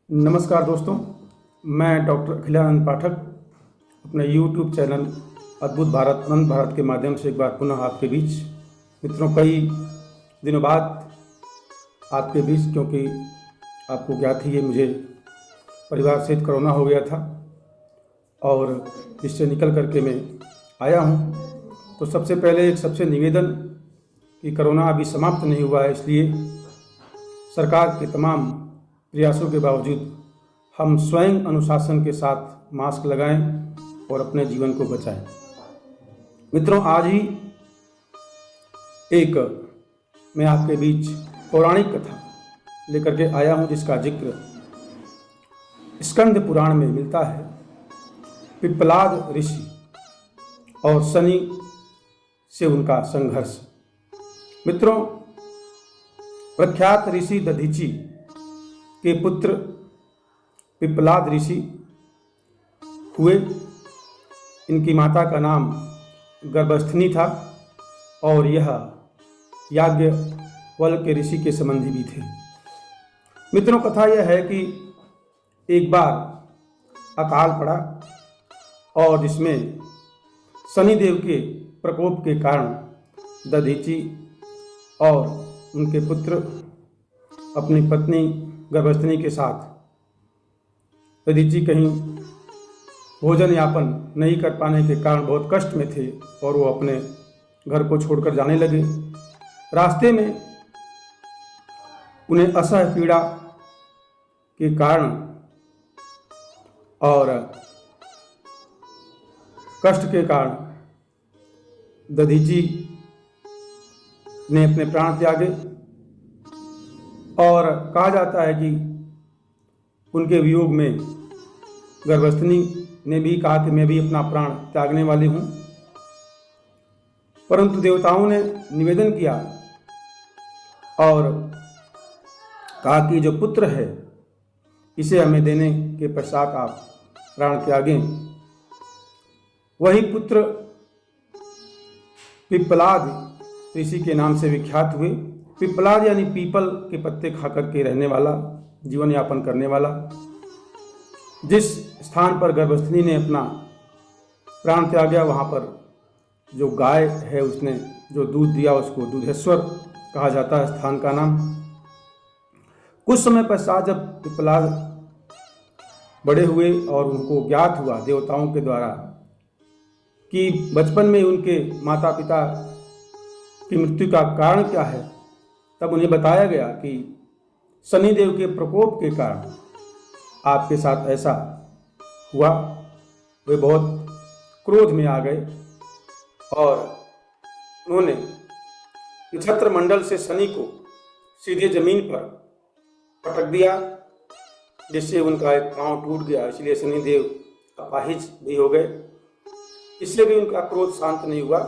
नमस्कार दोस्तों, मैं डॉक्टर अखिलानंद पाठक अपने YouTube चैनल अद्भुत भारत अनंत भारत के माध्यम से एक बार पुनः आपके बीच। मित्रों, कई दिनों बाद आपके बीच, क्योंकि आपको ज्ञात ही है मुझे परिवार सहित कोरोना हो गया था और इससे निकल करके मैं आया हूँ। तो सबसे पहले एक सबसे निवेदन कि कोरोना अभी समाप्त नहीं हुआ है, इसलिए सरकार के तमाम प्रयासों के बावजूद हम स्वयं अनुशासन के साथ मास्क लगाएं और अपने जीवन को बचाएं। मित्रों, आज ही एक मैं आपके बीच पौराणिक कथा लेकर के आया हूं, जिसका जिक्र स्कंद पुराण में मिलता है। पिप्पलाद ऋषि और शनि से उनका संघर्ष। मित्रों, प्रख्यात ऋषि दधीचि के पुत्र पिप्पलाद ऋषि हुए। इनकी माता का नाम गर्भस्थनी था और यह याज्ञवल्क्य के ऋषि के संबंधी भी थे। मित्रों, कथा यह है कि एक बार अकाल पड़ा और जिसमें शनिदेव के प्रकोप के कारण दधीचि और उनके पुत्र अपनी पत्नी गर्भस्थनी के साथ दधीचि कहीं भोजन यापन नहीं कर पाने के कारण बहुत कष्ट में थे और वो अपने घर को छोड़कर जाने लगे। रास्ते में उन्हें असह्य पीड़ा के कारण और कष्ट के कारण दधीचि ने अपने प्राण त्यागे और कहा जाता है कि उनके वियोग में गर्भस्थनी ने भी कहा कि मैं भी अपना प्राण त्यागने वाली हूँ, परंतु देवताओं ने निवेदन किया और कहा कि जो पुत्र है इसे हमें देने के पश्चात आप प्राण त्यागें। वही पुत्र पिप्पलाद ऋषि के नाम से विख्यात हुए। पिप्पलाद यानी पीपल के पत्ते खा करके रहने वाला, जीवन यापन करने वाला। जिस स्थान पर गर्भस्थनी ने अपना प्राण त्यागा, वहाँ पर जो गाय है उसने जो दूध दिया उसको दूधेश्वर कहा जाता है स्थान का नाम। कुछ समय पश्चात जब पिप्पलाद बड़े हुए और उनको ज्ञात हुआ देवताओं के द्वारा कि बचपन में उनके माता पिता की मृत्यु का कारण क्या है, तब उन्हें बताया गया कि शनिदेव के प्रकोप के कारण आपके साथ ऐसा हुआ। वे बहुत क्रोध में आ गए और उन्होंने नक्षत्र मंडल से शनि को सीधे जमीन पर पटक दिया, जिससे उनका एक पांव टूट गया। इसलिए शनिदेव अपाहिज भी हो गए। इससे भी उनका क्रोध शांत नहीं हुआ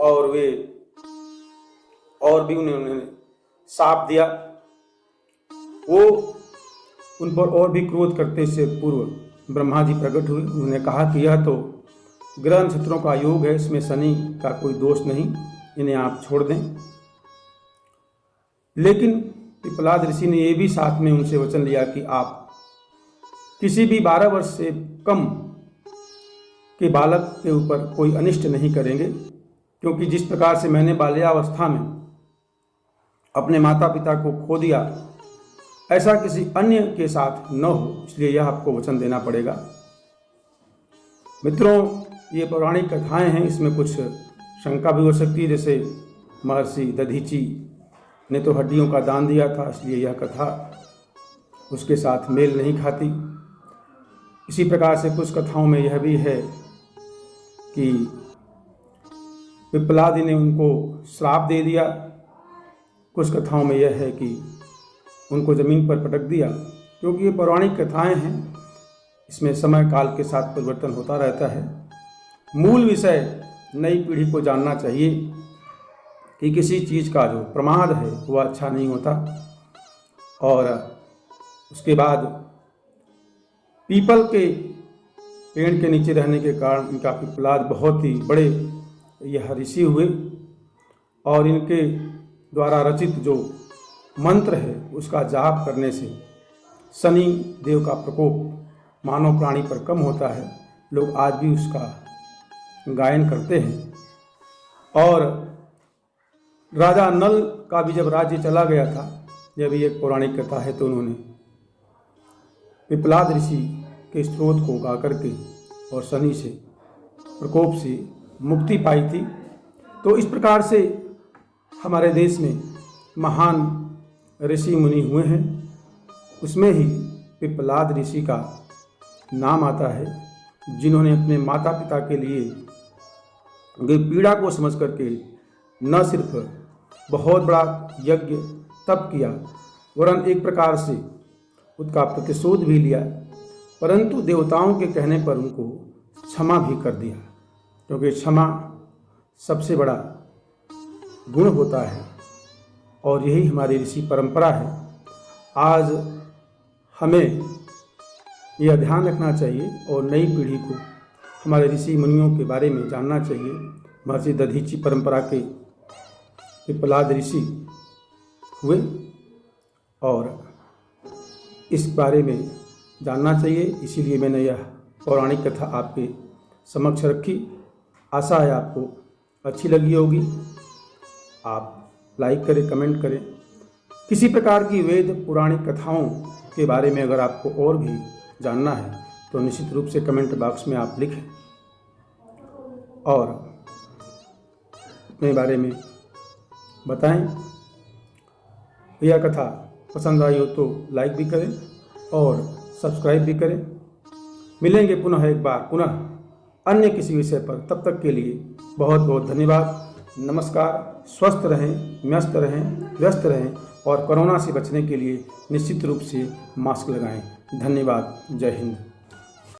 और वे और भी उन्होंने शाप दिया। वो उन पर और भी क्रोध करते से पूर्व ब्रह्मा जी प्रकट हुए। उन्होंने कहा कि यह तो ग्रह नक्षत्रों का योग है, इसमें शनि का कोई दोष नहीं, इन्हें आप छोड़ दें। लेकिन पिप्पलाद ऋषि ने यह भी साथ में उनसे वचन लिया कि आप किसी भी 12 वर्ष से कम के बालक के ऊपर कोई अनिष्ट नहीं करेंगे, क्योंकि जिस प्रकार से मैंने बाल्यावस्था में अपने माता पिता को खो दिया, ऐसा किसी अन्य के साथ न हो, इसलिए यह आपको वचन देना पड़ेगा। मित्रों, ये पौराणिक कथाएं हैं, इसमें कुछ शंका भी हो सकती है। जैसे महर्षि दधीचि ने तो हड्डियों का दान दिया था, इसलिए यह कथा उसके साथ मेल नहीं खाती। इसी प्रकार से कुछ कथाओं में यह भी है कि पिप्पलाद ने उनको श्राप दे दिया। कुछ कथाओं में यह है कि उनको ज़मीन पर पटक दिया। क्योंकि ये पौराणिक कथाएं हैं, इसमें समय काल के साथ परिवर्तन होता रहता है। मूल विषय नई पीढ़ी को जानना चाहिए कि किसी चीज़ का जो प्रमाद है वह अच्छा नहीं होता। और उसके बाद पीपल के पेड़ के नीचे रहने के कारण इनका पिप्पलाद बहुत ही बड़े यह ऋषि हुए और इनके द्वारा रचित जो मंत्र है उसका जाप करने से शनि देव का प्रकोप मानव प्राणी पर कम होता है, लोग आज भी उसका गायन करते हैं। और राजा नल का भी जब राज्य चला गया था, यह भी एक पौराणिक कथा है, तो उन्होंने पिप्पलाद ऋषि के स्रोत को गा करके और शनि से प्रकोप से मुक्ति पाई थी। तो इस प्रकार से हमारे देश में महान ऋषि मुनि हुए हैं, उसमें ही पिप्पलाद ऋषि का नाम आता है, जिन्होंने अपने माता पिता के लिए गई पीड़ा को समझ करके न सिर्फ बहुत बड़ा यज्ञ तप किया, वरन एक प्रकार से उसका प्रतिशोध भी लिया, परंतु देवताओं के कहने पर उनको क्षमा भी कर दिया, क्योंकि क्षमा सबसे बड़ा गुण होता है और यही हमारी ऋषि परंपरा है। आज हमें यह ध्यान रखना चाहिए और नई पीढ़ी को हमारे ऋषि मुनियों के बारे में जानना चाहिए। महर्षि दधीची परंपरा के पिप्पलाद ऋषि हुए और इस बारे में जानना चाहिए, इसीलिए मैंने यह पौराणिक कथा आपके समक्ष रखी। आशा है आपको अच्छी लगी होगी। आप लाइक करें, कमेंट करें। किसी प्रकार की वेद पुराणिक कथाओं के बारे में अगर आपको और भी जानना है तो निश्चित रूप से कमेंट बॉक्स में आप लिखें और अपने बारे में बताएं। यह कथा पसंद आई हो तो लाइक भी करें और सब्सक्राइब भी करें। मिलेंगे पुनः एक बार पुनः अन्य किसी विषय पर, तब तक के लिए बहुत बहुत धन्यवाद। नमस्कार। स्वस्थ रहें, मस्त रहें, व्यस्त रहें और कोरोना से बचने के लिए निश्चित रूप से मास्क लगाएं। धन्यवाद। जय हिंद।